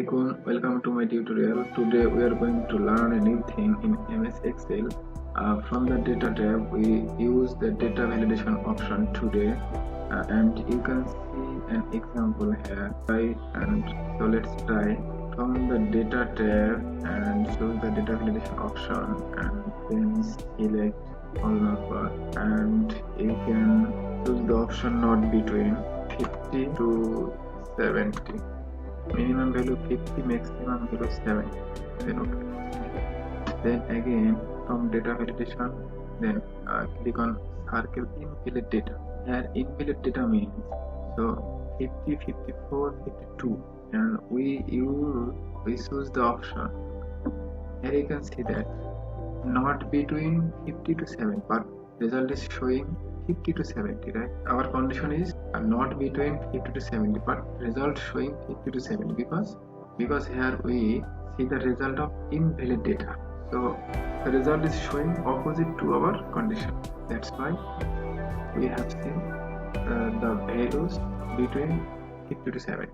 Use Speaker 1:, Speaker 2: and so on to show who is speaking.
Speaker 1: Assalamualaikum, welcome to my tutorial. Today we are going to learn a new thing in MS Excel. From the data tab we use the data validation option today, and you can see an example here. So let's try from the data tab and choose the data validation option and then select all number, and you can choose the option not between 50 to 70. Minimum value 50, maximum value 70. Then okay. Then again from data validation, then click on circle invalid data. Here invalid data means so 50, 54, 52, and we choose the option. Here you can see that not between 50 to 70, but result is showing 50 to 70, right? Our condition is not between 50 to 70, but result showing 50 to 70 because here we see the result of invalid data. So the result is showing opposite to our condition. That's why we have seen the values between 50 to 70.